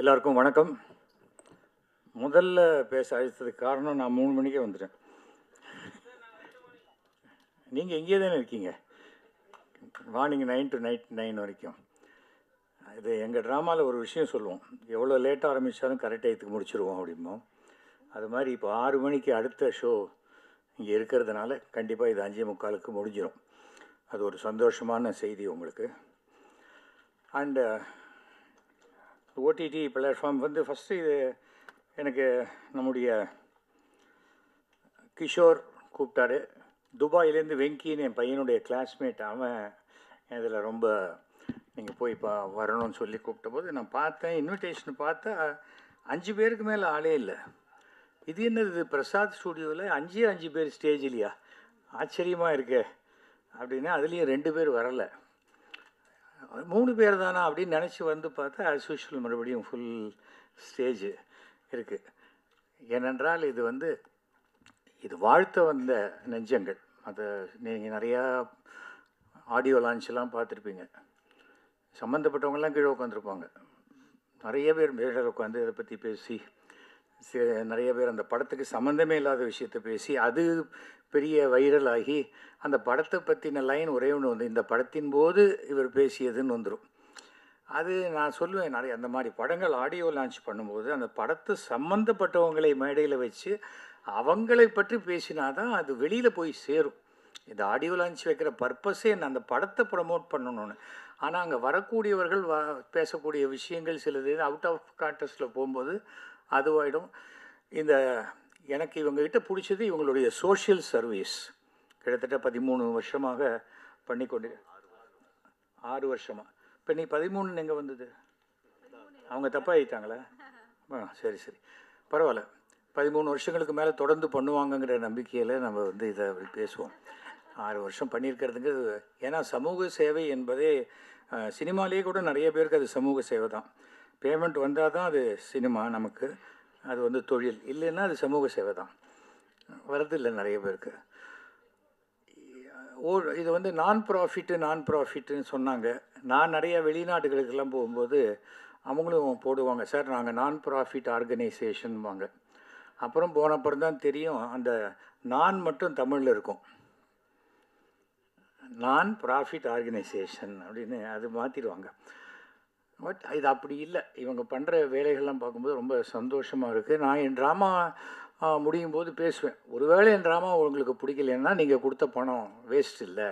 எல்லாருக்கும் வணக்கம். முதல்ல பேச அழைத்ததுக்கு காரணம் நான் 3 மணிக்கே வந்துட்டேன். நீங்கள் இங்கே தானே இருக்கீங்க, மார்னிங் 9 to நைட் 9 வரைக்கும். இது எங்கள் ட்ராமாவில் ஒரு விஷயம் சொல்லுவோம், எவ்வளோ லேட்டாக ஆரம்பித்தாலும் கரெக்ட் டயத்துக்கு முடிச்சிருவோம் அப்படிம்போம். அது மாதிரி இப்போ 6 மணிக்கு அடுத்த ஷோ இங்கே இருக்கிறதுனால கண்டிப்பாக இது 5:45க்கு முடிஞ்சிடும். அது ஒரு சந்தோஷமான செய்தி உங்களுக்கு. அண்டு ஓடிடி பிளாட்ஃபார்ம் வந்து ஃபஸ்ட்டு இது எனக்கு நம்முடைய கிஷோர் கூப்பிட்டாரு. துபாயிலேருந்து வெங்கின்னு என் பையனுடைய கிளாஸ்மேட், அவன் இதில் ரொம்ப நீங்கள் போய் வரணும்னு சொல்லி கூப்பிட்ட போது நான் பார்த்தேன், இன்விடேஷன் பார்த்தா 5 பேருக்கு மேலே ஆளே இல்லை. இது என்னது பிரசாத் ஸ்டூடியோவில் 5 பேர் ஸ்டேஜ் இல்லையா, ஆச்சரியமாக இருக்கே அப்படின்னா அதுலேயும் 2 பேர் வரலை, 3 பேர் தானா அப்படின்னு நினச்சி வந்து பார்த்தா ஆஸ் யூஷுவல் மறுபடியும் ஃபுல் ஸ்டேஜ் இருக்குது. ஏனென்றால் இது வாழ்த்த வந்த நெஞ்சங்கள். அதை நீங்கள் நிறையா ஆடியோ லான்ச்செல்லாம் பார்த்துருப்பீங்க. சம்மந்தப்பட்டவங்கெல்லாம் கீழே உட்காந்துருப்பாங்க, நிறைய பேர் மேலே உட்காந்து இதை பற்றி பேசி, நிறைய பேர் அந்த படத்துக்கு சம்மந்தமே இல்லாத விஷயத்தை பேசி அது பெரிய வைரல் ஆகி அந்த படத்தை பற்றின லைன் ஒரே ஒன்று வந்து இந்த படத்தின் போது இவர் பேசியதுன்னு வந்துடும். அது நான் சொல்லுவேன், நிறைய அந்த மாதிரி படங்கள் ஆடியோ லான்ச் பண்ணும்போது அந்த படத்தை சம்மந்தப்பட்டவங்களை மேடையில் வச்சு அவங்களை பற்றி பேசினா தான் அது வெளியில் போய் சேரும். இந்த ஆடியோ லான்ச் வைக்கிற பர்பஸே அந்த படத்தை ப்ரமோட் பண்ணணும்னு. ஆனால் அங்கே வரக்கூடியவர்கள் பேசக்கூடிய விஷயங்கள் சிலது அவுட் ஆஃப் கான்டெக்ஸ்டில் போகும்போது அதுவாயிடும். எனக்கு இவங்ககிட்ட பிடிச்சது இவங்களுடைய சோஷியல் சர்வீஸ். கிட்டத்தட்ட 13 வருஷமாக பண்ணிக்கொண்டு 6 வருஷமாக. இப்போ நீ 13 எங்கே வந்தது? அவங்க தப்பாகிட்டாங்களா? சரி பரவாயில்ல. 13 வருஷங்களுக்கு மேலே தொடர்ந்து பண்ணுவாங்கங்கிற நம்பிக்கையில் நம்ம இதை பேசுவோம். 6 வருஷம் பண்ணியிருக்கிறதுங்கிறது, ஏன்னா சமூக சேவை என்பதே சினிமாலேயே கூட நிறைய பேருக்கு அது சமூக சேவை தான். பேமெண்ட் வந்தால் தான் அது சினிமா, நமக்கு அது தொழில், இல்லைன்னா அது சமூக சேவை தான். வரதில்லை நிறைய பேருக்கு. இது நான் ப்ராஃபிட்டுன்னு சொன்னாங்க. நான் நிறைய வெளிநாட்டுகளுக்கெல்லாம் போகும்போது அவங்களும் போடுவாங்க, சார் நாங்கள் நான் ப்ராஃபிட் ஆர்கனைசேஷன்வாங்க. அப்புறம் போனப்புறம் தான் தெரியும் அந்த நான் மட்டும் தமிழில் இருக்கும், நான் ப்ராஃபிட் ஆர்கனைசேஷன் அப்படின்னு அது மாற்றிடுவாங்க. பட் இது அப்படி இல்லை. இவங்க பண்ணுற வேலைகள்லாம் பார்க்கும்போது ரொம்ப சந்தோஷமாக இருக்குது. நான் என் ட்ராமா முடியும் போது பேசுவேன், ஒருவேளை என் ட்ராமா உங்களுக்கு பிடிக்கலன்னா நீங்கள் கொடுத்த பணம் வேஸ்ட் இல்லை.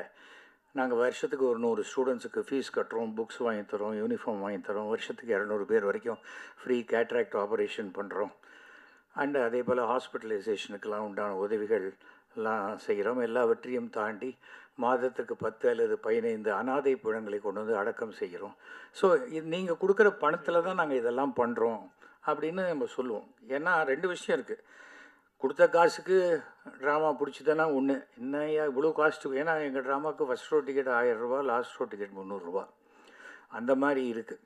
நாங்கள் வருஷத்துக்கு ஒரு 100 ஸ்டூடெண்ட்ஸுக்கு ஃபீஸ் கட்டுறோம், புக்ஸ் வாங்கி தரோம், யூனிஃபார்ம் வாங்கி தரோம், வருஷத்துக்கு 200 பேர் வரைக்கும் ஃப்ரீ கேட்ராக்ட் ஆப்ரேஷன் பண்ணுறோம். அண்டு அதே போல் ஹாஸ்பிட்டலைசேஷனுக்கெல்லாம் உண்டான உதவிகள்லாம் செய்கிறோம். எல்லாவற்றையும் தாண்டி மாதத்துக்கு 10 அல்லது 15 அனாதை பிணங்களை கொண்டு வந்து அடக்கம் செய்கிறோம். ஸோ இது நீங்கள் கொடுக்குற பணத்தில் தான் நாங்கள் இதெல்லாம் பண்ணுறோம் அப்படின்னு நம்ம சொல்லுவோம். ஏன்னா 2 விஷயம் இருக்குது. கொடுத்த காசுக்கு ட்ராமா பிடிச்சிதானா ஒன்று, என்னையா இவ்வளோ காஸ்ட்டு, ஏன்னா எங்கள் ட்ராமாவுக்கு ஃபஸ்ட் ஷோ டிக்கெட் 1000 ரூபா, லாஸ்ட் ஷோ டிக்கெட் 300 ரூபா, அந்த மாதிரி இருக்குது.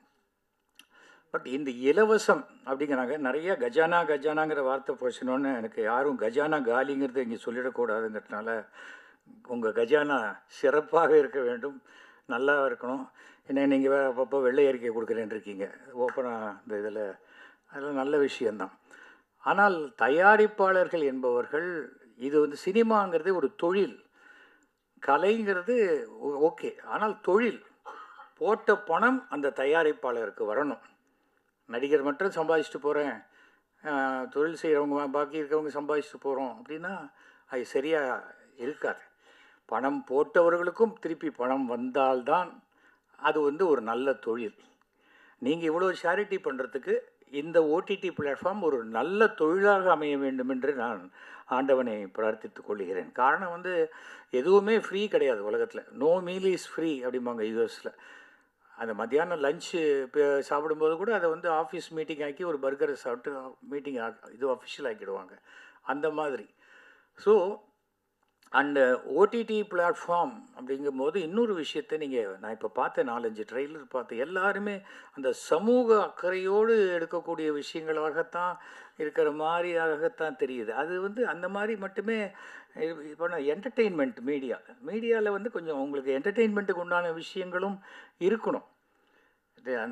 பட் இந்த இலவசம் அப்படிங்கிறாங்க. நிறைய கஜானாங்கிற வார்த்தை போச்சுனோன்னு எனக்கு யாரும் கஜானா காலிங்கிறத இங்கே சொல்லிடக்கூடாதுங்கிறதுனால உங்கள் கஜானா சிறப்பாக இருக்க வேண்டும், நல்லா இருக்கணும். ஏன்னா நீங்கள் வேறு அப்பப்போ வெள்ளை அறிக்கை கொடுக்குறேன்னு இருக்கீங்க ஓப்பனாக இந்த இதில், அதெல்லாம் நல்ல விஷயந்தான். ஆனால் தயாரிப்பாளர்கள் என்பவர்கள், இது சினிமாங்கிறது ஒரு தொழில், கலைங்கிறது ஓகே, ஆனால் தொழில். போட்ட பணம் அந்த தயாரிப்பாளருக்கு வரணும். நடிகர் மட்டும் சம்பாதிச்சுட்டு போகிறேன், தொழில் செய்கிறவங்க பாக்கி இருக்கிறவங்க சம்பாதிச்சுட்டு போகிறோம் அப்படின்னா அது சரியாக இருக்காது. பணம் போட்டவர்களுக்கும் திருப்பி பணம் வந்தால்தான் அது ஒரு நல்ல தொழில். நீங்கள் இவ்வளோ சேரிட்டி பண்ணுறதுக்கு இந்த ஓடிடி பிளாட்ஃபார்ம் ஒரு நல்ல தொழிலாக அமைய வேண்டும் என்று நான் ஆண்டவனை பிரார்த்தித்து கொள்கிறேன். காரணம் எதுவுமே ஃப்ரீ கிடையாது உலகத்தில். நோ மீல் இஸ் ஃப்ரீ அப்படிம்பாங்க யூஎஸில். அந்த மத்தியானம் லஞ்சு சாப்பிடும்போது கூட அதை ஆஃபீஸ் மீட்டிங் ஆக்கி ஒரு பர்கரை சாப்பிட்டு மீட்டிங் இது அஃபிஷியல் ஆக்கிடுவாங்க, அந்த மாதிரி. ஸோ அண்டு ஓடிடி பிளாட்ஃபார்ம் அப்படிங்கும்போது இன்னொரு விஷயத்தை நான் இப்போ பார்த்தேன், 4-5 ட்ரெய்லர் பார்த்தேன், எல்லாருமே அந்த சமூக அக்கறையோடு எடுக்கக்கூடிய விஷயங்களாகத்தான் இருக்கிற மாதிரியாகத்தான் தெரியுது. அது அந்த மாதிரி மட்டுமே. இப்போ நான் என்டர்டெயின்மெண்ட் மீடியாவில் கொஞ்சம் உங்களுக்கு என்டர்டெயின்மெண்ட்டுக்கு உண்டான விஷயங்களும் இருக்கணும்.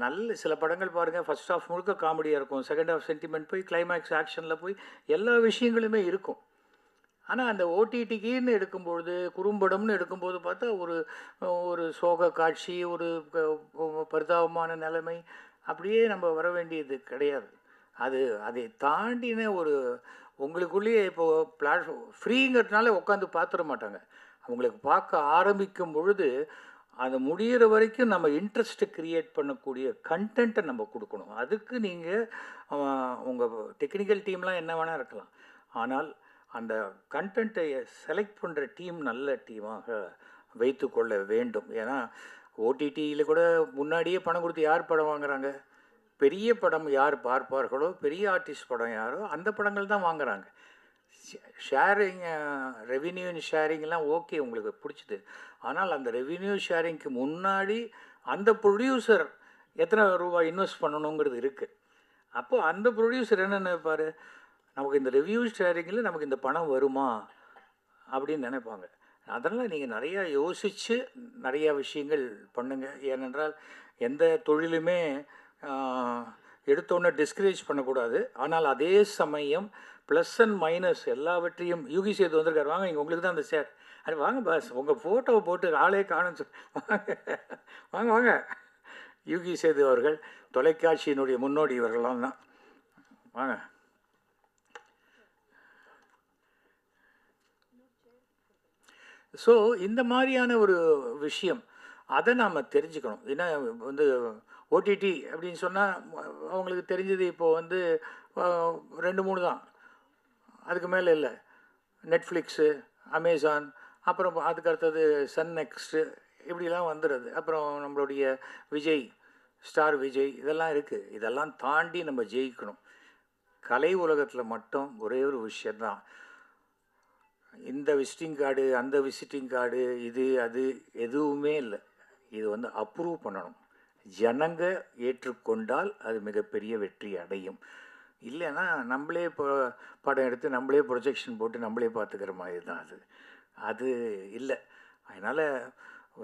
நல்ல சில படங்கள் பாருங்கள், ஃபர்ஸ்ட் ஹாஃப் முழுக்க காமெடியாக இருக்கும், செகண்ட் ஹாஃப் சென்டிமெண்ட் போய் கிளைமேக்ஸ் ஆக்ஷனில் போய் எல்லா விஷயங்களுமே இருக்கும். ஆனால் அந்த ஓடிடிக்குன்னு எடுக்கும்பொழுது, குறும்படம்னு எடுக்கும்போது பார்த்தா ஒரு ஒரு சோக காட்சி, ஒரு பரிதாபமான நிலைமை, அப்படியே நம்ம வர வேண்டியது கிடையாது. அதை தாண்டின ஒரு உங்களுக்குள்ளேயே இப்போது ஃப்ரீங்கிறதுனால உட்காந்து பார்த்துட மாட்டாங்க. அவங்களுக்கு பார்க்க ஆரம்பிக்கும் பொழுது அது முடிகிற வரைக்கும் நம்ம இன்ட்ரெஸ்ட்டு க்ரியேட் பண்ணக்கூடிய கண்டென்ட்டை நம்ம கொடுக்கணும். அதுக்கு நீங்கள் உங்கள் டெக்னிக்கல் டீம்லாம் என்ன வேணால் இருக்கலாம், ஆனால் அந்த கண்டென்ட்டை செலக்ட் பண்ணுற டீம் நல்ல டீமாக வைத்து கொள்ள வேண்டும். ஏன்னா ஓடிடியில் கூட முன்னாடியே பணம் கொடுத்து யார் படம் வாங்குகிறாங்க? பெரிய படம் யார் பார்ப்பார்களோ, பெரிய ஆர்டிஸ்ட் படம் யாரோ அந்த படங்கள் தான் வாங்குகிறாங்க. ஷேரிங், ரெவின்யூ ஷேரிங்லாம் ஓகே, உங்களுக்கு பிடிச்சிது. ஆனால் அந்த ரெவின்யூ ஷேரிங்க்கு முன்னாடி அந்த ப்ரொடியூசர் எத்தனை ரூபாய் இன்வெஸ்ட் பண்ணணுங்கிறது இருக்குது. அப்போது அந்த ப்ரொடியூசர் என்ன நினைப்பார், நமக்கு இந்த ரெவ்யூ ஷேரிங்கில் நமக்கு இந்த பணம் வருமா அப்படின்னு நினைப்பாங்க. அதனால் நீங்கள் நிறையா யோசித்து நிறையா விஷயங்கள் பண்ணுங்கள். ஏனென்றால் எந்த தொழிலுமே எடுத்தோன்னே டிஸ்கரேஜ் பண்ணக்கூடாது. ஆனால் அதே சமயம் ப்ளஸ் அண்ட் மைனஸ் எல்லாவற்றையும் யூகி சேது வந்திருக்காரு, வாங்க இங்கே உங்களுக்கு தான் அந்த சேர், அது வாங்க பாஸ், உங்கள் ஃபோட்டோவை போட்டு ஆளே காணுன்னு வாங்க வாங்க வாங்க. யூகி சேது அவர்கள் தொலைக்காட்சியினுடைய முன்னோடி இவர்கள்லாம் தான், வாங்க. ஸோ இந்த மாதிரியான ஒரு விஷயம் அதை நாம் தெரிஞ்சுக்கணும். ஏன்னா வந்து ஓடிடி அப்படின்னு சொன்னால் அவங்களுக்கு தெரிஞ்சது இப்போது வந்து 2-3 தான், அதுக்கு மேலே இல்லை. நெட்ஃப்ளிக்ஸு, அமேசான், அப்புறம் அதுக்கு அடுத்தது சன் நெக்ஸ்ட்டு, இப்படிலாம் வந்துடுது. அப்புறம் நம்மளுடைய விஜய், ஸ்டார் விஜய், இதெல்லாம் இருக்குது. இதெல்லாம் தாண்டி நம்ம ஜெயிக்கணும். கலை உலகத்தில் மட்டும் ஒரே ஒரு விஷயந்தான், இந்த விசிட்டிங் கார்டு, அந்த விசிட்டிங் கார்டு, இது அது எதுவுமே இல்லை. இது வந்து அப்ரூவ் பண்ணணும். ஜனங்க ஏற்றுக்கொண்டால் அது மிகப்பெரிய வெற்றி அடையும். இல்லைன்னா நம்மளே இப்போ படம் எடுத்து நம்மளே ப்ரொஜெக்ஷன் போட்டு நம்மளே பார்த்துக்கிற மாதிரி தான் அது இல்லை. அதனால்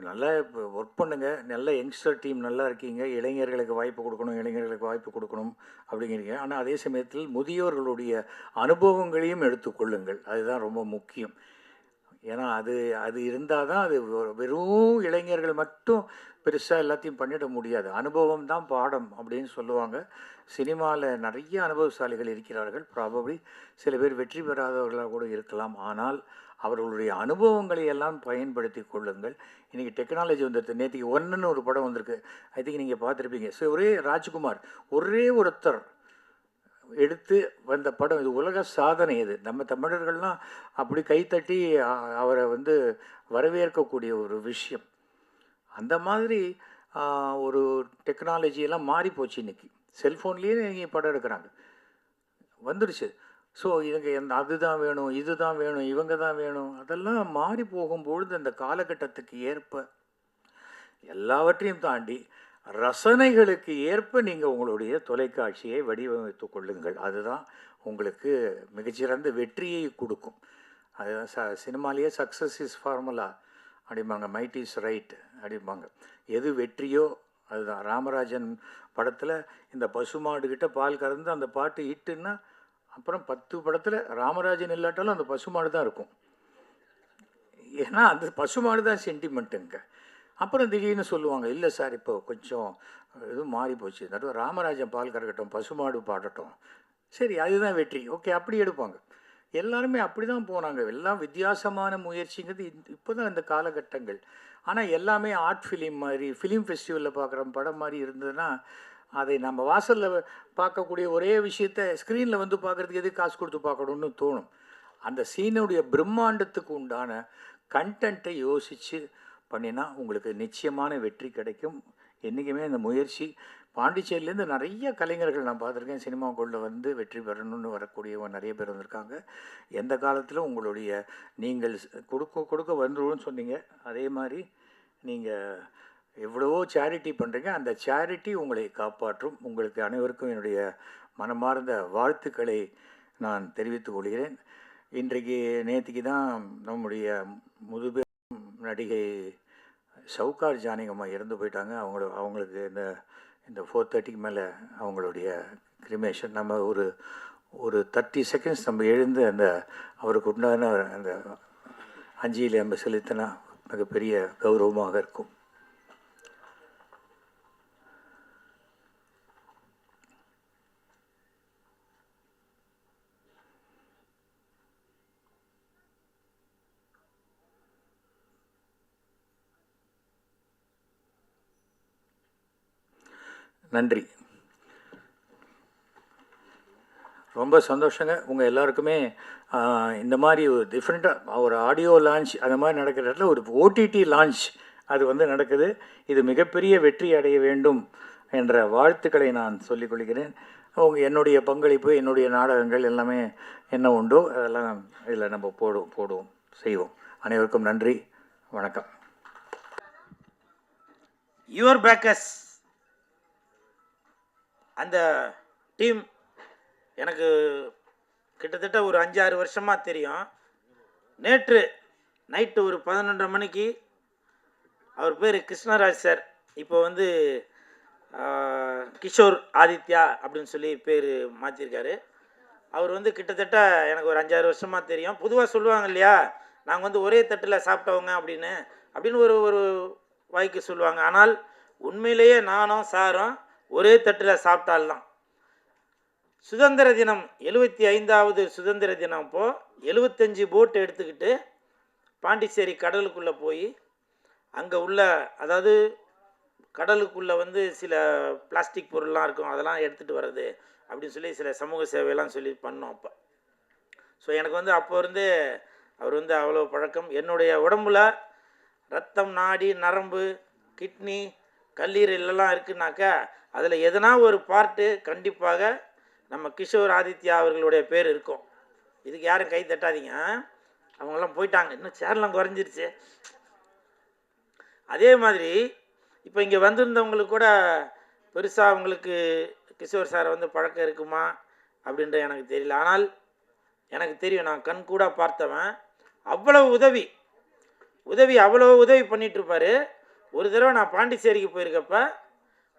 நல்லா இப்போ ஒர்க் பண்ணுங்கள். நல்ல யங்ஸ்டர் டீம் நல்லா இருக்கீங்க, இளைஞர்களுக்கு வாய்ப்பு கொடுக்கணும் அப்படிங்கிறீங்க. ஆனால் அதே சமயத்தில் முதியோர்களுடைய அனுபவங்களையும் எடுத்துக்கொள்ளுங்கள், அதுதான் ரொம்ப முக்கியம். ஏன்னா அது இருந்தால் தான் அது வெறும் இளைஞர்கள் மட்டும் பெருசாக எல்லாத்தையும் பண்ணிட முடியாது. அனுபவம் தான் பாடம் அப்படின்னு சொல்லுவாங்க. சினிமாவில் நிறைய அனுபவசாலிகள் இருக்கிறார்கள். ப்ராபப்ளி சில பேர் வெற்றி பெறாதவர்களாக கூட இருக்கலாம். ஆனால் அவர்களுடைய அனுபவங்களை எல்லாம் பயன்படுத்தி கொள்ளுங்கள். இன்றைக்கி டெக்னாலஜி வந்துடுது. நேற்றுக்கு ஒன்றுன்னு ஒரு படம் வந்திருக்கு, ஐ திங்க் நீங்கள் பார்த்துருப்பீங்க. ஸோ ஒரே ராஜ்குமார் ஒரே ஒருத்தர் எடுத்து வந்த படம், இது உலக சாதனை. இது நம்ம தமிழர்கள்லாம் அப்படி கைத்தட்டி அவரை வந்து வரவேற்கக்கூடிய ஒரு விஷயம். அந்த மாதிரி ஒரு டெக்னாலஜியெல்லாம் மாறி போச்சு. இன்றைக்கி செல்ஃபோன்லேயே நீங்கள் படம் எடுக்கிறாங்க, வந்துடுச்சு. ஸோ இதுங்க அதுதான் வேணும், இதுதான் வேணும், இவங்க தான் வேணும், அதெல்லாம் மாறி போகும்பொழுது அந்த காலகட்டத்துக்கு ஏற்ப எல்லாவற்றையும் தாண்டி ரசனைகளுக்கு ஏற்ப நீங்கள் உங்களுடைய தொலைக்காட்சியை வடிவமைத்து கொள்ளுங்கள். அதுதான் உங்களுக்கு மிகச்சிறந்த வெற்றியை கொடுக்கும். அதுதான் சினிமாலேயே சக்ஸஸ் இஸ் ஃபார்முலா அப்படிம்பாங்க, மைட் இஸ் ரைட் அப்படிம்பாங்க. எது வெற்றியோ அதுதான். ராமராஜன் படத்தில் இந்த பசுமாடுகிட்ட பால் கறந்து அந்த பாட்டு ஹிட்டுன்னா அப்புறம் 10 படத்தில் ராமராஜன் இல்லாட்டாலும் அந்த பசுமாடு தான் இருக்கும். ஏன்னா அந்த பசுமாடு தான் சென்டிமெண்ட்டுங்க. அப்புறம் திடீர்னு சொல்லுவாங்க, இல்லை சார் இப்போ கொஞ்சம் இதுவும் மாறி போச்சு, நடுவில் ராமராஜன் பால் கறக்கட்டும், பசுமாடு பாடட்டும், சரி அதுதான் வெற்றி, ஓகே அப்படி எடுப்பாங்க. எல்லாருமே அப்படி தான் போனாங்க. எல்லாம் வித்தியாசமான முயற்சிங்கிறது இப்போ தான் இந்த காலகட்டங்கள். ஆனால் எல்லாமே ஆர்ட் ஃபிலிம் மாதிரி, ஃபிலிம் ஃபெஸ்டிவலில் பார்க்குற படம் மாதிரி இருந்ததுன்னா அதை நம்ம வாசலில் பார்க்கக்கூடிய ஒரே விஷயத்த ஸ்க்ரீனில் வந்து பார்க்குறதுக்கு எதுக்கு காசு கொடுத்து பார்க்கணுன்னு தோணும். அந்த சீனுடைய பிரம்மாண்டத்துக்கு உண்டான கண்டென்ட்டை யோசித்து பண்ணினா உங்களுக்கு நிச்சயமான வெற்றி கிடைக்கும். என்றைக்குமே அந்த முயற்சி, பாண்டிச்சேரியிலேருந்து நிறைய கலைஞர்கள் நான் பார்த்துருக்கேன், சினிமாக்குள்ளே வந்து வெற்றி பெறணும்னு வரக்கூடியவங்க நிறைய பேர் வந்திருக்காங்க. எந்த காலத்திலும் உங்களுடைய நீங்கள் கொடுக்க வந்துருன்னு சொன்னீங்க, அதே மாதிரி நீங்கள் எவ்வளவோ சேரிட்டி பண்ணுறீங்க, அந்த சேரிட்டி உங்களை காப்பாற்றும். உங்களுக்கு அனைவருக்கும் என்னுடைய மனமார்ந்த வாழ்த்துக்களை நான் தெரிவித்துக் கொள்கிறேன். நேற்றுக்கு தான் நம்முடைய முதுபெரும் நடிகை சவுகார் ஜானகம்மா இறந்து போயிட்டாங்க. அவங்களுக்கு இந்த இந்த 4:30க்கு மேலே அவங்களுடைய கிரிமேஷன். நம்ம ஒரு ஒரு 30 செகண்ட்ஸ் நம்ம எழுந்து அந்த அவருக்கு உண்டான அந்த அஞ்சலியை நம்ம செலுத்தினா மிகப்பெரிய கௌரவமாக இருக்கும். நன்றி. ரொம்ப சந்தோஷங்க. உங்கள் எல்லாருக்குமே இந்த மாதிரி ஒரு டிஃப்ரெண்ட்டாக ஒரு ஆடியோ லான்ச் அந்த மாதிரி நடக்கிற இடத்துல ஒரு ஓடிடி லான்ச் அது வந்து நடக்குது. இது மிகப்பெரிய வெற்றி அடைய வேண்டும் என்ற வாழ்த்துக்களை நான் சொல்லிக்கொள்கிறேன். என்னுடைய பங்களிப்பு, என்னுடைய நாடகங்கள் எல்லாமே என்ன உண்டோ அதெல்லாம் இதில் நம்ம போடுவோம் செய்வோம். அனைவருக்கும் நன்றி, வணக்கம். யுவர் பேக்கர்ஸ் அந்த டீம் எனக்கு கிட்டத்தட்ட ஒரு 5-6 வருஷமாக தெரியும். நேற்று நைட்டு ஒரு 11:30 மணிக்கு அவர் பேர் கிருஷ்ணராஜ் சார், இப்போ வந்து கிஷோர் ஆதித்யா அப்படின்னு சொல்லி பேர் மாற்றிருக்காரு. அவர் வந்து கிட்டத்தட்ட எனக்கு ஒரு 5-6 வருஷமாக தெரியும். பொதுவாக சொல்லுவாங்க இல்லையா, நாங்கள் வந்து ஒரே தட்டில் சாப்பிட்டவங்க அப்படின்னு ஒரு வாய்க்கு சொல்லுவாங்க. ஆனால் உண்மையிலேயே நானும் சாரும் ஒரே தட்டில் சாப்பிட்டால்தான். சுதந்திர தினம் 75வது சுதந்திர தினம் அப்போது 75 போட் எடுத்துக்கிட்டு பாண்டிச்சேரி கடலுக்குள்ளே போய் அங்கே உள்ள, அதாவது கடலுக்குள்ளே வந்து சில பிளாஸ்டிக் பொருள்லாம் இருக்கும், அதெல்லாம் எடுத்துகிட்டு வர்றது அப்படின்னு சொல்லி சில சமூக சேவையெல்லாம் சொல்லி பண்ணோம் அப்போ. ஸோ எனக்கு வந்து அப்போ இருந்தே அவர் வந்து அவ்வளோ பழக்கம். என்னுடைய உடம்புல ரத்தம், நாடி, நரம்பு, கிட்னி, கல்லீரல்லாம் இருக்குனாக்கா அதில் எதனா ஒரு பார்ட்டு கண்டிப்பாக நம்ம கிஷோர் ஆதித்யா அவர்களுடைய பேர் இருக்கும். இதுக்கு யாரும் கை தட்டாதீங்க, அவங்கெல்லாம் போயிட்டாங்க, இன்னும் சேர்லாம் குறைஞ்சிருச்சு. அதே மாதிரி இப்போ இங்கே வந்திருந்தவங்களுக்கு கூட பெருசாக அவங்களுக்கு கிஷோர் சாரை வந்து பழக்கம் இருக்குமா அப்படின்ற எனக்கு தெரியல. ஆனால் எனக்கு தெரியும், நான் கண் கூட பார்த்தவன். அவ்வளோ உதவி பண்ணிகிட்ருப்பார். ஒரு தடவை நான் பாண்டிச்சேரிக்கு போயிருக்கப்ப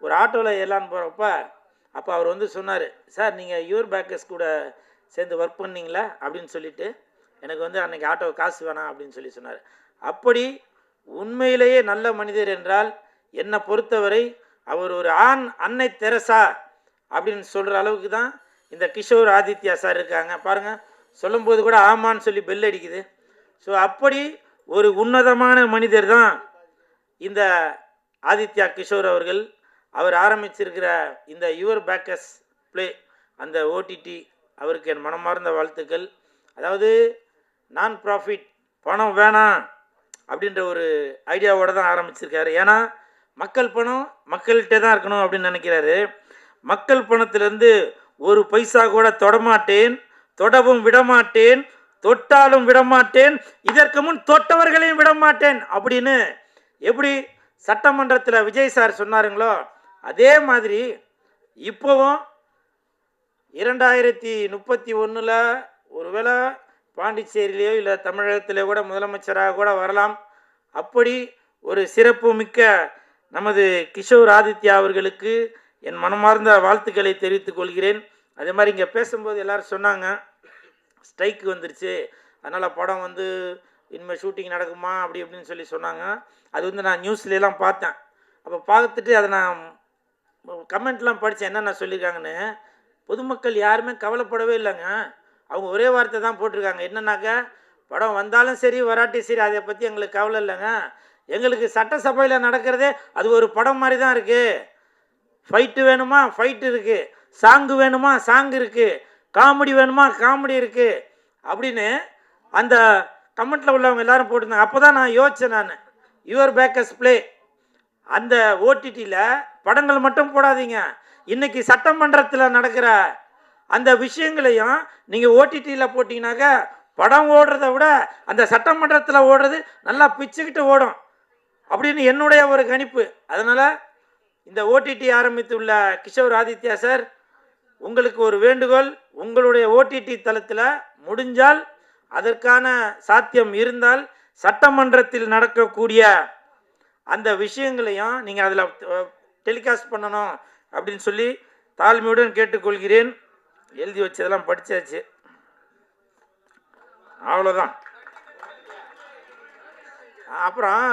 ஒரு ஆட்டோவில் ஏறலான்னு போகிறப்ப அப்போ அவர் வந்து சொன்னார், சார் நீங்கள் யுவர் பேக்கர்ஸ் கூட சேர்ந்து ஒர்க் பண்ணிங்களா அப்படின்னு சொல்லிட்டு, எனக்கு வந்து அன்றைக்கி ஆட்டோ காசு வேணாம் அப்படின்னு சொல்லி சொன்னார். அப்படி உண்மையிலேயே நல்ல மனிதர் என்றால் என்னை பொறுத்தவரை அவர் ஒரு அன்னை தெரசா அப்படின்னு சொல்கிற அளவுக்கு தான் இந்த கிஷோர் ஆதித்யா சார் இருக்காங்க. பாருங்கள், சொல்லும்போது கூட ஆமான்னு சொல்லி பெல் அடிக்குது. ஸோ அப்படி ஒரு உன்னதமான மனிதர் தான் இந்த ஆதித்யா கிஷோர் அவர்கள். அவர் ஆரம்பிச்சிருக்கிற இந்த யுவர் பேக்கர்ஸ் ப்ளே அந்த ஓடிடி, அவருக்கு என் மனமார்ந்த வாழ்த்துக்கள். அதாவது நான் ப்ராஃபிட், பணம் வேணாம் அப்படின்ற ஒரு ஐடியாவோடு தான் ஆரம்பிச்சிருக்காரு. ஏன்னா மக்கள் பணம் மக்கள்கிட்ட தான் இருக்கணும் அப்படின்னு நினைக்கிறாரு. மக்கள் பணத்திலேருந்து ஒரு பைசா கூட தொடமாட்டேன், தொடவும் விடமாட்டேன், தொட்டாலும் விடமாட்டேன், இதற்கு முன் தொட்டவர்களையும் விடமாட்டேன் அப்படின்னு எப்படி சட்டமன்றத்தில் விஜய் சார் சொன்னாருங்களோ அதே மாதிரி இப்போவும் 2031 ஒருவேளை பாண்டிச்சேரியிலையோ இல்லை தமிழகத்திலே கூட முதலமைச்சராக கூட வரலாம். அப்படி ஒரு சிறப்பு மிக்க நமது கிஷோர் ஆதித்யா அவர்களுக்கு என் மனமார்ந்த வாழ்த்துக்களை தெரிவித்துக் கொள்கிறேன். அதே மாதிரி இங்கே பேசும்போது எல்லோரும் சொன்னாங்க ஸ்ட்ரைக்கு வந்துருச்சு, அதனால் படம் வந்து இனிமேல் ஷூட்டிங் நடக்குமா அப்படின்னு சொல்லி சொன்னாங்க. அது வந்து நான் நியூஸ்லாம் பார்த்தேன். அப்போ பார்த்துட்டு அதை நான் கமெண்ட்லாம் படித்தேன், என்னென்ன சொல்லியிருக்காங்கன்னு. பொதுமக்கள் யாருமே கவலைப்படவே இல்லைங்க. அவங்க ஒரே வார்த்தை தான் போட்டிருக்காங்க, என்னன்னாக்கா படம் வந்தாலும் சரி வராட்டி சரி அதை பற்றி எங்களுக்கு கவலை இல்லைங்க, எங்களுக்கு சட்டசபையில் நடக்கிறதே அது ஒரு படம் மாதிரி தான் இருக்குது. ஃபைட்டு வேணுமா ஃபைட்டு இருக்குது, சாங்கு வேணுமா சாங் இருக்குது, காமெடி வேணுமா காமெடி இருக்குது அப்படின்னு அந்த கமெண்ட்டில் உள்ளவங்க எல்லோரும் போட்டிருந்தாங்க. அப்போ தான் நான் யோசித்தேன், நான் யுவர் பேக்கர்ஸ் ப்ளே அந்த ஓடிடியில் படங்கள் மட்டும் போடாதீங்க, இன்றைக்கி சட்டமன்றத்தில் நடக்கிற அந்த விஷயங்களையும் நீங்கள் ஓடிடியில் போட்டிங்கனாக்கா படம் ஓடுறத விட அந்த சட்டமன்றத்தில் ஓடுறது நல்லா பிச்சுக்கிட்டு ஓடும் அப்படின்னு என்னுடைய ஒரு கணிப்பு. அதனால் இந்த ஓடிடி ஆரம்பித்துள்ள கிஷோர் ஆதித்யா சார், உங்களுக்கு ஒரு வேண்டுகோள், உங்களுடைய ஓடிடி தளத்தில் முடிஞ்சால் அதற்கான சாத்தியம் இருந்தால் சட்டமன்றத்தில் நடக்கக்கூடிய அந்த விஷயங்களையும் நீங்கள் அதில் டெலிகாஸ்ட் பண்ணணும், அப்படின்னு சொல்லி தாழ்மையுடன் கேட்டுக்கொள்கிறேன். எழுதி வச்சதெல்லாம் படித்தாச்சு, அவ்வளோதான். அப்புறம்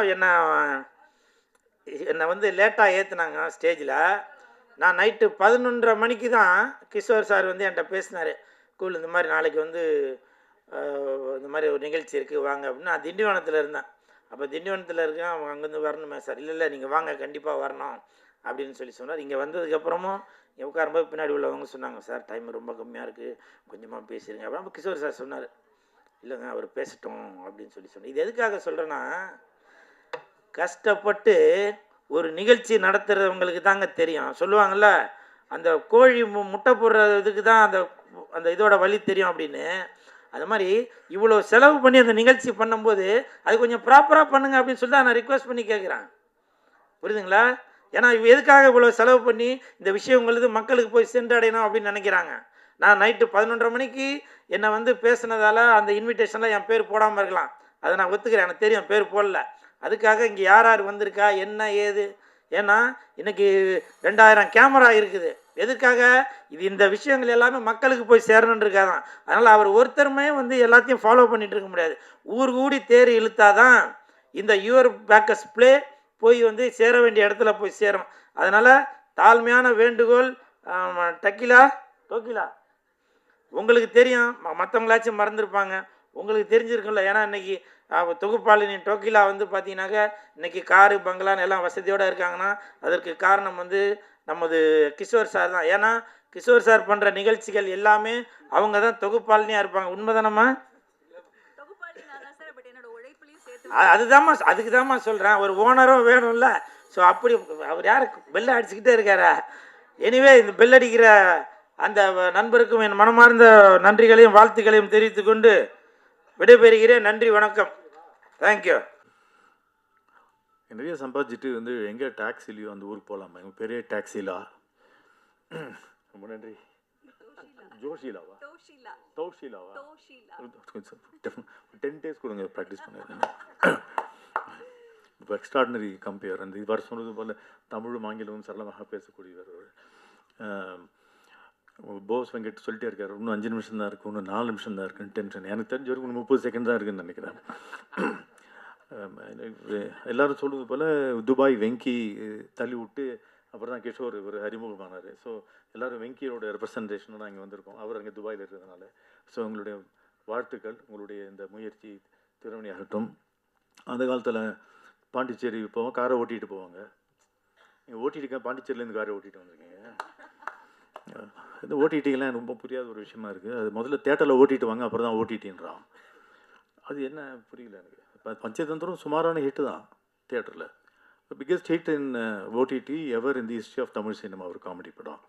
என்னை வந்து லேட்டாக ஏற்றுனாங்க ஸ்டேஜில். நான் நைட்டு 11:30 மணிக்கு தான் கிஷோர் சார் வந்து என்கிட்ட பேசினார். ஸ்கூல் இந்த மாதிரி நாளைக்கு வந்து இந்த மாதிரி ஒரு நிகழ்ச்சி இருக்குது வாங்க அப்படின்னு. நான் திண்டிவனத்தில் இருந்தேன். அப்போ திண்டிவனத்தில் இருக்கேன், அவங்க அங்கேருந்து வரணுமே சார். இல்லை நீங்கள் வாங்க, கண்டிப்பாக வரணும் அப்படின்னு சொல்லி சொன்னார். இங்கே வந்ததுக்கப்புறமும் இங்கே உட்காரும்போது பின்னாடி உள்ளவங்க சொன்னாங்க, சார் டைம் ரொம்ப கம்மியாக இருக்குது, கொஞ்சமாக பேசிடுங்க அப்படின்னு. அப்போ கிஷோர் சார் சொன்னார், இல்லைங்க அவர் பேசட்டும் அப்படின்னு சொல்லி சொன்னேன். இது எதுக்காக சொல்கிறேன்னா, கஷ்டப்பட்டு ஒரு நிகழ்ச்சி நடத்துகிறவங்களுக்கு தாங்க தெரியும். சொல்லுவாங்கள்ல, அந்த கோழி முட்டை போடுற இதுக்கு தான் அந்த இதோட வலி தெரியும் அப்படின்னு. அது மாதிரி இவ்வளோ செலவு பண்ணி அந்த நிகழ்ச்சி பண்ணும்போது அது கொஞ்சம் ப்ராப்பராக பண்ணுங்க அப்படின்னு சொல்லி தான் நான் ரிக்வெஸ்ட் பண்ணி கேட்குறேன். புரியுதுங்களா? ஏன்னா எதுக்காக இவ்வளோ செலவு பண்ணி இந்த விஷயங்களுக்கு மக்களுக்கு போய் சென்றடையணும் அப்படின்னு நினைக்கிறாங்க. நான் நைட்டு 11:30 மணிக்கு என்னை வந்து பேசுனதால அந்த இன்விடேஷனில் என் பேர் போடாமல் இருக்கலாம். அதை நான் ஒத்துக்கிறேன், எனக்கு தெரியும் பேர் போடல. அதுக்காக இங்கே யார் யார் வந்திருக்கா என்ன ஏது, ஏன்னா இன்றைக்கி 2000 கேமரா இருக்குது. எதுக்காக? இது இந்த விஷயங்கள் எல்லாமே மக்களுக்கு போய் சேரணுன்றக்காக தான். அதனால் அவர் ஒருத்தருமே வந்து எல்லாத்தையும் ஃபாலோ பண்ணிகிட்டு இருக்க முடியாது. ஊர் கூடி தேர் இழுத்தாதான் இந்த யுவர் பேக்கஸ் ப்ளே போய் வந்து சேர வேண்டிய இடத்துல போய் சேரும். அதனால் தாழ்மையான வேண்டுகோள். டோக்கிலா உங்களுக்கு தெரியும், மற்றவங்களாச்சும் மறந்துருப்பாங்க, உங்களுக்கு தெரிஞ்சிருக்கும்ல. ஏன்னா இன்றைக்கி தொகுப்பாளினி டோக்கிலா வந்து பார்த்தீங்கன்னாக்கா இன்றைக்கி காரு பங்களான்னு எல்லாம் வசதியோடு இருக்காங்கன்னா அதற்கு காரணம் வந்து நமது கிஷோர் சார் தான். ஏன்னா கிஷோர் சார் பண்ணுற நிகழ்ச்சிகள் எல்லாமே அவங்க தான் தொகுப்பாளினியாக இருப்பாங்க. உண்மைதானம்மா? அதுதாம்மா, அதுக்கு தாம்மா சொல்கிறேன், ஒரு ஓனரும் வேணும்ல. ஸோ அப்படி அவர் யாருக்கு பெல்ல அடிச்சுக்கிட்டே இருக்காரா? எனிவே இந்த பெல் அடிக்கிற அந்த நண்பருக்கும் என் மனமார்ந்த நன்றிகளையும் வாழ்த்துக்களையும் தெரிவித்து கொண்டு விடைபெறுகிறேன். நன்றி, வணக்கம், தேங்க்யூ. நிறைய சம்பாதிச்சுட்டு வந்து எங்கே டாக்ஸிலையோ அந்த ஊருக்கு போகலாமா? எங்கள் பெரிய டாக்ஸிலா. ரொம்ப நன்றி. ஜோஷிலாவா? தௌஷிலாவா? 10 days கொடுங்க, ப்ராக்டிஸ் பண்ணிடுறேன். இப்போ எக்ஸ்ட்ராடினரி கம்பேர் அந்த இவர் சொன்னது போல் தமிழும் ஆங்கிலமும் சரளமாக பேசக்கூடியவர். போஸ் வெங்கட் சொல்லிட்டே இருக்காரு, இன்னும் 5 நிமிஷம் தான் இருக்குது, இன்னும் 4 நிமிஷம் தான் இருக்குன்னு டென்ஷன். எனக்கு தெரிஞ்ச வரைக்கும் இன்னும் 30 செகண்ட் தான் இருக்குதுன்னு நினைக்கிறேன். எல்லோரும் சொல்வது போல் துபாய் வெங்கி தள்ளி விட்டு அப்புறம் தான் கிஷோர் இவர் அறிமுகமானார். ஸோ எல்லோரும் வெங்கியோட ரெப்ரசன்டேஷனாக இங்கே வந்திருக்கோம், அவர் அங்கே துபாயில் இருக்கிறதுனால. ஸோ உங்களுடைய வாழ்த்துக்கள், உங்களுடைய இந்த முயற்சி திறமையாகட்டும். அந்த காலத்தில் பாண்டிச்சேரி போவோம், காரை ஓட்டிகிட்டு போவாங்க. நீங்கள் ஓட்டிட்டு பாண்டிச்சேரியிலேருந்து காரை ஓட்டிகிட்டு வந்திருக்கீங்க. இந்த ஓடிடிலாம் ரொம்ப புரியாத ஒரு விஷயமா இருக்குது. அது முதல்ல தேட்டரில் ஓட்டிட்டு வாங்க, அப்புறம் தான் ஓடிடின்றான். அது என்ன புரியல எனக்கு. இப்போ பஞ்சதந்திரம் சுமாரான ஹிட்டு தான் தியேட்டரில். Biggest hit in OTT ever in the history of Tamil cinema ஒரு காமெடி படம்.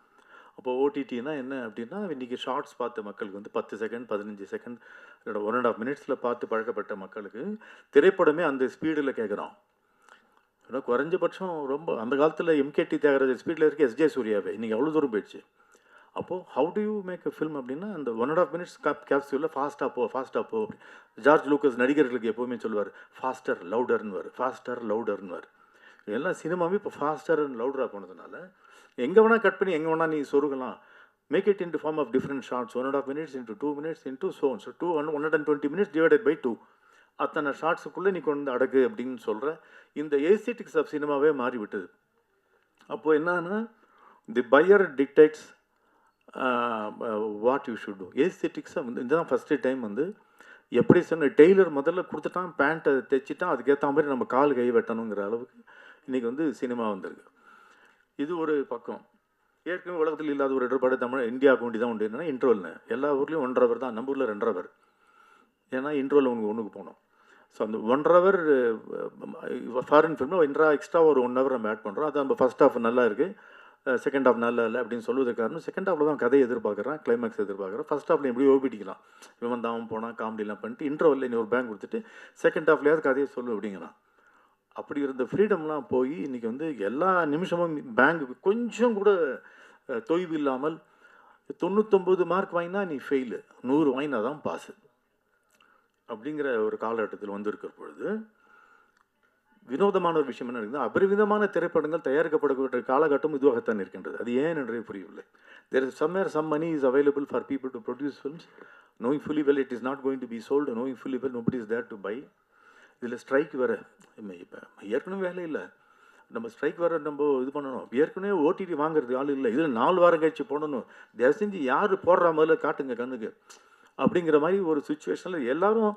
அப்போது ஓடிடினா என்ன அப்படின்னா, இன்றைக்கி ஷார்ட்ஸ் பார்த்த மக்களுக்கு வந்து 10 செகண்ட் 15 செகண்ட் 1.5 மினிட்ஸில் பார்த்து பழக்கப்பட்ட மக்களுக்கு திரைப்படமே அந்த ஸ்பீடில் கேட்குறோம். ஏன்னா குறைஞ்சபட்சம் ரொம்ப அந்த காலத்தில் எம்கேடி தியாகராஜ ஸ்பீடில் இருக்க எஸ்ஜே சூர்யாவே இன்றைக்கி அவ்வளோ தூரம் போயிடுச்சு. அப்போது how do you make a film அப்படின்னா, அந்த 1.5 மினிட்ஸ் கேப்சூலில் ஃபாஸ்ட்டாக போ. ஜார்ஜ் லூக்கஸ் நடிகர்களுக்கு எப்போவுமே சொல்லுவார், ஃபாஸ்டர் லவுடர்னுவார், ஃபாஸ்டர் லவுடர்னுவார். எல்லாம் சினிமாவே இப்போ ஃபாஸ்டர் அண்ட் லவுடராக போனதுனால எங்கே வேணால் கட் பண்ணி எங்கே வேணால் நீ சொருகலாம். Make it in to form of different shots, 1.5 minutes into 2 minutes into so 120 minutes divided by 2. அத்தனை ஷார்ட்ஸுக்குள்ளே நீ கொண்டு அடக்கு அப்படின்னு சொல்கிற இந்த ஏஸ்தெட்டிக்ஸ் ஆஃப் சினிமாவே மாறிவிட்டது. அப்போது என்னன்னா, the buyer dictates what you should do. ஏஸ்தெட்டிக்ஸாக வந்து இதுதான் ஃபஸ்ட்டு டைம் வந்து எப்படி சொன்ன டெய்லர் முதல்ல கொடுத்துட்டான், பேண்ட்டை தைச்சிட்டான், அதுக்கேற்ற மாதிரி நம்ம கால் கை வெட்டணுங்கிற அளவுக்கு இன்றைக்கி வந்து சினிமா வந்திருக்கு. இது ஒரு பக்கம். ஏற்கனவே உலகத்தில் இல்லாத ஒரு இடர்பாடு தமிழ் இந்தியாவுக்கு வேண்டி தான் உண்டு. என்னென்னா இன்ட்ரோல்னு எல்லா ஊர்லேயும் 1.5 hour தான், நம்ம ஊரில் 2.5 hour. ஏன்னா இன்ட்ரோல் ஒன்றுக்கு போனோம். ஸோ அந்த 1.5 hour ஃபாரின் ஃபில்மில் எக்ஸ்ட்ரா ஒரு 1 hour நம்ம ஆட் பண்ணுறோம். அது நம்ம ஃபஸ்ட் ஹாஃப் நல்லா இருக்குது, செகண்ட் ஹாஃப் நல்லா இல்லை அப்படின்னு சொல்லுவதுக்கு காரணம், செகண்ட் ஹாஃபில் தான் கதையை எதிர்பார்க்குறேன், கிளைமேக்ஸ் எதிர்பார்க்குறேன். ஃபஸ்ட் ஹாஃபில் எப்படி ஓபிடிக்கலாம், இவன் தான் போனால் காமெடிலாம் பண்ணிட்டு இன்ட்ரோவில் இன்னொரு பேங்க் கொடுத்துட்டு செகண்ட் ஹாஃப்லேயாவது கதையை சொல்லு அப்படிங்கிறான். அப்படி இருந்த ஃப்ரீடம்லாம் போய் இன்றைக்கி வந்து எல்லா நிமிஷமும் பேங்க்கு கொஞ்சம் கூட தொய்வு இல்லாமல் 99 மார்க் வாங்கினா நீ ஃபெயிலு, 100 வாங்கினா தான் பாஸு அப்படிங்கிற ஒரு காலகட்டத்தில் வந்திருக்கிற பொழுது வினோதமான ஒரு விஷயம் என்ன இருக்குன்னா, அபரிவிதமான திரைப்படங்கள் தயாரிக்கப்படக்கூடிய காலகட்டம் இதுவாகத்தான் இருக்கின்றது. அது ஏன் என்றே புரியவில்லை. There is somewhere some money is available for people to produce films, knowing fully well it is not going to be sold, knowing fully well nobody is there to buy. இதில் ஸ்ட்ரைக் வேறு, இப்போ ஏற்கனவே வேலை இல்லை, நம்ம strike வேறு நம்ம இது பண்ணணும். ஏற்கனவே ஓடிடி வாங்குறது ஆள் இல்லை, இதில் 4 வாரம் கழிச்சு போடணும். தயவு செஞ்சு யார் போடுற முதல்ல காட்டுங்க கண்ணுக்கு அப்படிங்கிற மாதிரி ஒரு சுச்சுவேஷனில் எல்லாரும்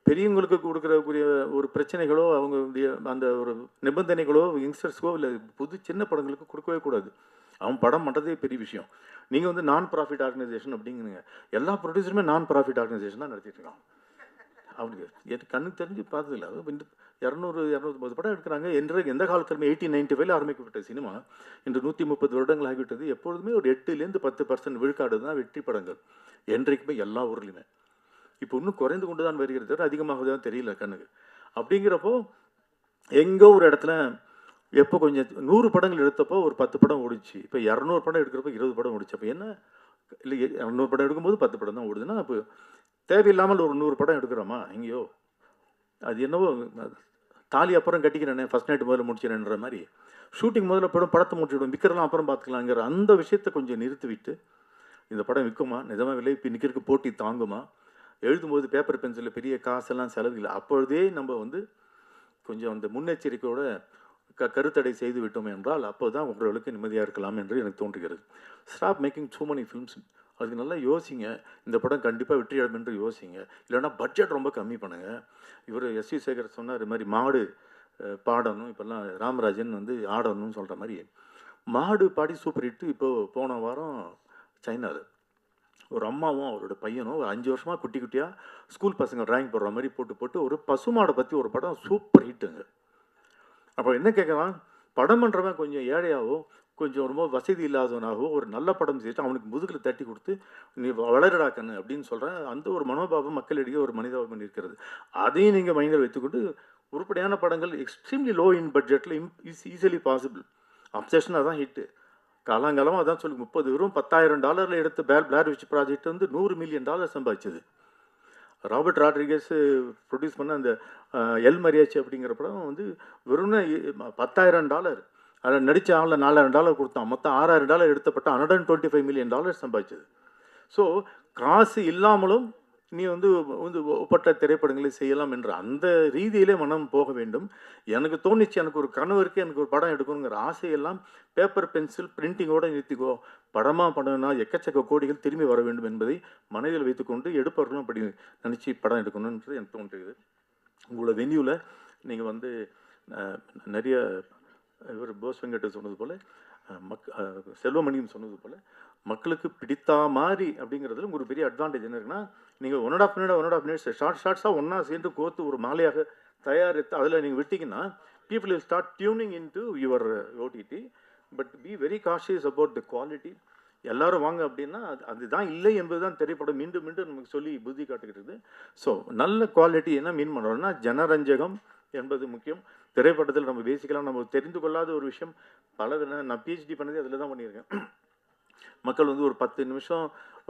பெரியவங்களுக்கு கொடுக்குறக்கூடிய ஒரு பிரச்சனைகளோ அவங்களுடைய அந்த ஒரு நிபந்தனைகளோ யங்ஸ்டர்ஸ்க்கோ இல்லை புது சின்ன படங்களுக்கு கொடுக்கவே கூடாது. அவன் படம் பண்ணுறதே பெரிய விஷயம். நீங்கள் வந்து நான் ப்ராஃபிட் ஆர்கனைசேஷன் அப்படிங்கிறீங்க, எல்லா ப்ரொடியூசருமே நான் ப்ராஃபிட் ஆர்கனைசேஷன் தான் நடத்திட்டு இருக்கான். அப்படி எனக்கு கண்ணுக்கு தெரிஞ்சு பார்த்ததில்ல. அது 200-250 படம் எடுக்கிறாங்க. எந்த காலத்திலுமே 1895 ஆரம்பிக்கப்பட்ட சினிமா இன்று 130 வருடங்கள் ஆகிவிட்டது. எப்பொழுதுமே ஒரு 8-10% விழுக்காடு தான் வெற்றி படங்கள் என்றைக்குமே எல்லா ஊர்லேயுமே. இப்போ இன்னும் குறைந்து கொண்டு தான் வருகிறது, அதிகமாக தான் தெரியல கண்ணுக்கு. அப்படிங்கிறப்போ எங்கோ ஒரு இடத்துல எப்போ கொஞ்சம் 100 படங்கள் எடுத்தப்போ ஒரு 10 படம் ஓடிச்சு. இப்போ 200 படம் எடுக்கிறப்போ 20 படம் ஓடிச்சு. அப்போ என்ன இல்லை, 200 படம் எடுக்கும்போது 10 படம் தான் ஓடுதுன்னா அப்போ தேவையில்லாமல் ஒரு 100 படம் எடுக்கிறோமா எங்கேயோ? அது என்னவோ தாலி அப்புறம் கட்டிக்கிறேனே, ஃபஸ்ட் நைட் முதல்ல முடிச்சிடறேன்ற மாதிரி ஷூட்டிங் முதல்ல படத்தை முடிச்சுவிடும், விற்கிறலாம் அப்புறம் பார்த்துக்கலாங்கிற அந்த விஷயத்தை கொஞ்சம் நிறுத்திவிட்டு இந்த படம் விற்குமா, நிஜமாக விலை இப்போ நிற்கிறதுக்கு போட்டி தாங்குமா, எழுதும்போது பேப்பர் பென்சிலில் பெரிய காசெல்லாம் செலவு இல்லை, அப்பொழுதே நம்ம வந்து கொஞ்சம் அந்த முன்னெச்சரிக்கையோட கருத்தடை செய்து விட்டோம் என்றால் அப்போ தான் உங்களுக்கு நிம்மதியாக இருக்கலாம் என்று எனக்கு தோன்றுகிறது. Stop making too many films. அதுக்கு நல்லா யோசிங்க, இந்த படம் கண்டிப்பாக வெற்றி அடையும் என்று யோசிங்க. இல்லைன்னா பட்ஜெட் ரொம்ப கம்மி பண்ணுங்கள். இவர் எஸ்.வி. சேகர் சொன்னார், இது மாதிரி மாடு பாடணும், இப்போல்லாம் ராமராஜன் வந்து ஆடணும்னு சொல்கிற மாதிரி மாடு பாடி சூப்பர் ஹிட்டு. இப்போது போன வாரம் சைனாவில் ஒரு அம்மாவும் அவரோட பையனும் ஒரு 5 வருஷமாக குட்டி குட்டியாக ஸ்கூல் பசங்க ட்ராயிங் போடுற மாதிரி போட்டு ஒரு பசுமாடை பற்றி ஒரு படம் சூப்பர் ஹிட்டுங்க. அப்போ என்ன கேட்குறான், படம் பண்ணுறவன் கொஞ்சம் ஏழையாகவோ கொஞ்சம் ரொம்ப வசதி இல்லாதவனாகவோ ஒரு நல்ல படம் செய்துட்டு அவனுக்கு முதுகில் தட்டி கொடுத்து நீ வளரடா கண்ணு அப்படின்னு சொல்கிறேன். அந்த ஒரு மனோபாவம் மக்களிடையே ஒரு மனிதாபம் இருக்கிறது. அதையும் நீங்கள் மைண்டில் வைத்துக்கொண்டு உருப்படியான படங்கள் எக்ஸ்ட்ரீம்லி லோ இன் பட்ஜெட்டில் இஸ் ஈஸிலி பாசிபிள். அப்சஷன் அதான் ஹிட்டு. காலங்காலமாக அதான் சொல்லி 10,000 எடுத்த பிளேர் விச் ப்ராஜெக்ட் வந்து $100 மில்லியன் சம்பாதிச்சது. ராபர்ட் ராட்ரிகஸ் ப்ரொடியூஸ் பண்ண அந்த எல் மரியாச்சி அப்படிங்கிற படம் வந்து வெறும் $10,000, அதில் நடித்த ஆளில் $4,000 கொடுத்தான். மொத்தம் $6,000 எடுத்தப்பட்ட $125 மில்லியன் சம்பாதிச்சது. ஸோ காசு இல்லாமலும் நீ வந்து ஒப்பற்ற திரைப்படங்களை செய்யலாம் என்ற அந்த ரீதியிலே மனம் போக வேண்டும். எனக்கு தோணிச்சு, எனக்கு ஒரு கனவு இருக்குது, எனக்கு ஒரு படம் எடுக்கணுங்கிற ஆசையெல்லாம் பேப்பர் பென்சில் பிரிண்டிங்கோடு நிறுத்திக்கோ. படமாக பண்ணணும்னா எக்கச்சக்க கோடிகள் திரும்பி வர வேண்டும் என்பதை மனதில் வைத்துக்கொண்டு எடுப்பவர்களும் அப்படி நினச்சி படம் எடுக்கணுன்றது எனக்கு தோன்றுகிறது. உங்களோட வென்யூவில் நீங்கள் வந்து நிறைய இவர் போஸ் வெங்கட் சொன்னது போல் செல்வமணியும் சொன்னது போல் மக்களுக்கு பிடித்த மாதிரி அப்படிங்கிறதுல உங்களுக்கு பெரிய அட்வான்டேஜ் என்ன இருக்குன்னா, நீங்கள் 1.5 மினிட்ஸ் ஷார்ட்ஸாக ஒன்றா சேர்ந்து கோர்த்து ஒரு மாலையாக தயாரித்து அதில் நீங்கள் விட்டிங்கன்னா people will start tuning into your OTT, but be very cautious about the quality. எல்லாரும் வாங்க அப்படின்னா அதுதான் இல்லை என்பது தான் திரைப்படம் மீண்டும் மீண்டும் நமக்கு சொல்லி புத்தி காட்டுகிறது. ஸோ நல்ல குவாலிட்டி என்ன மீன் பண்ணுறோம்னா ஜனரஞ்சகம் என்பது முக்கியம். திரைப்படத்தில் நம்ம பேசிக்கலாம், நம்ம தெரிந்து கொள்ளாத ஒரு விஷயம் பல நான் PhD பண்ணதே அதில் தான் பண்ணியிருக்கேன். மக்கள் வந்து ஒரு 10 நிமிஷம்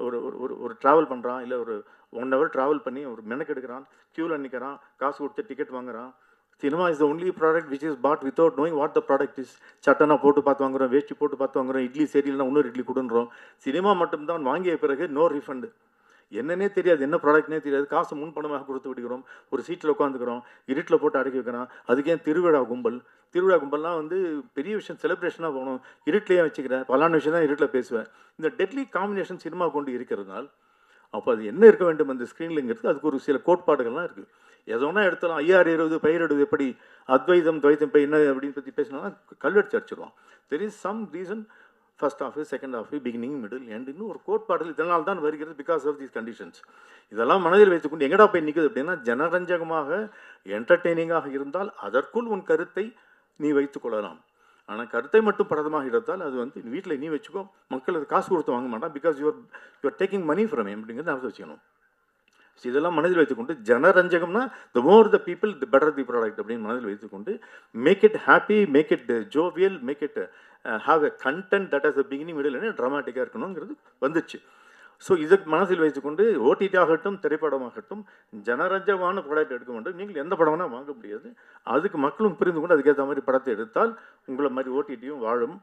ஒரு ஒரு ட்ராவல் பண்ணுறான், இல்லை ஒரு 1 hour ட்ராவல் பண்ணி ஒரு மெனக்கெடுக்கிறான், க்யூவில் நிற்கிறான், காசு கொடுத்து டிக்கெட் வாங்குறான். Cinema is the only product which is bought without knowing what the product is. சட்டனா போட்டு பார்த்து வாங்குறோம், வேஷ்டி போட்டு பார்த்து வாங்குறோம், இட்லி சரியில்லைனா இன்னொரு இட்லி கொடுன்றோம். சினிமா மட்டும்தான் வாங்கிய பிறகு நோ ரீஃபண்டு. என்னன்னே தெரியாது, என்ன ப்ராடக்ட்னே தெரியாது, காசு முன்பணமாக கொடுத்து விடுகிறோம், ஒரு சீட்டில் உட்காந்துக்கிறோம், இருட்டில் போட்டு அடக்கி வைக்கிறான். அதுக்கே திருவிழா கும்பல்லாம் வந்து பெரிய விஷயம், செலிப்ரேஷனாக போகணும், இருட்டிலேயே வச்சுக்கிறேன், பலான விஷயம் தான் இருட்டில் பேசுவேன். இந்த டெட்லி காம்பினேஷன் சினிமா கொண்டு இருக்கிறதுனால் அப்போ அது என்ன இருக்க வேண்டும் அந்த ஸ்க்ரீன்லுங்கிறது அதுக்கு ஒரு சில கோட்பாடுகள்லாம் இருக்குது. எதோனா எடுத்தாலும் 50-60 பயிரிடுவது எப்படி, அத்வைதம் துவைத்தம் இப்போ என்ன அப்படின்னு பற்றி பேசினா கல்வெடுத்து அடிச்சிடுவான். There is some reason, first half, second half, beginning, middle, end, இன்னும் ஒரு கோட்பாடுகள் இதனால் தான் வருகிறது. Because of these conditions. இதெல்லாம் மனதில் வைத்துக்கொண்டு எங்கடா போய் நிற்குது அப்படின்னா, ஜனரஞ்சகமாக என்டர்டெய்னிங்காக இருந்தால் அதற்குள் உன் கருத்தை நீ வைத்து கொள்ளலாம். ஆனால் கருத்தை மட்டும் படமாக இருந்தால் அது வந்து வீட்டில் நீ வச்சுக்கோ, மக்கள் அது காசு கொடுத்து வாங்க மாட்டான். Because you're taking money from him அப்படிங்கிறது நான் வச்சுக்கணும். ஸோ இதெல்லாம் மனதில் வைத்துக்கொண்டு ஜனரஞ்சகம்னா the more the people the better the product அப்படின்னு மனதில் வைத்துக்கொண்டு make it happy, make it jovial, make it have a content that has a beginning, middle, ட்ராமாட்டிக்காக இருக்கணுங்கிறது வந்துச்சு. ஸோ இதை மனசில் வைத்துக்கொண்டு ஓடிடி ஆகட்டும் திரைப்படமாகட்டும் ஜனரஞ்சமான ப்ராடக்ட் எடுக்க வேண்டும். நீங்கள் எந்த படம் வேணால் வாங்க முடியாது. அதுக்கு மக்களும் புரிந்து கொண்டு அதுக்கேற்ற மாதிரி படத்தை எடுத்தால் உங்களை மாதிரி ஓடிடியும் வாழும்.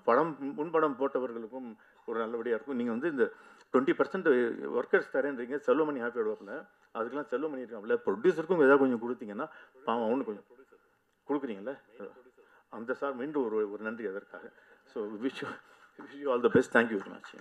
படம் முன்படம் போட்டவர்களுக்கும் ஒரு நல்லபடியாக இருக்கும். நீங்கள் வந்து இந்த 20% ஒர்க்கர்ஸ் தரேன்றீங்க, செல்வமணி ஹாப்பி ஆடுவாப்பில், அதுக்கெல்லாம் செல்வமணி இருக்காங்களே, ப்ரொடியூசருக்கும் ஏதாவது கொஞ்சம் கொடுத்தீங்கன்னா பாவம் அவனு கொஞ்சம் கொடுக்குறீங்களே, அந்த சார் மீண்டும் ஒரு நன்றி அதற்காக. So wish you all the best. Thank you very much.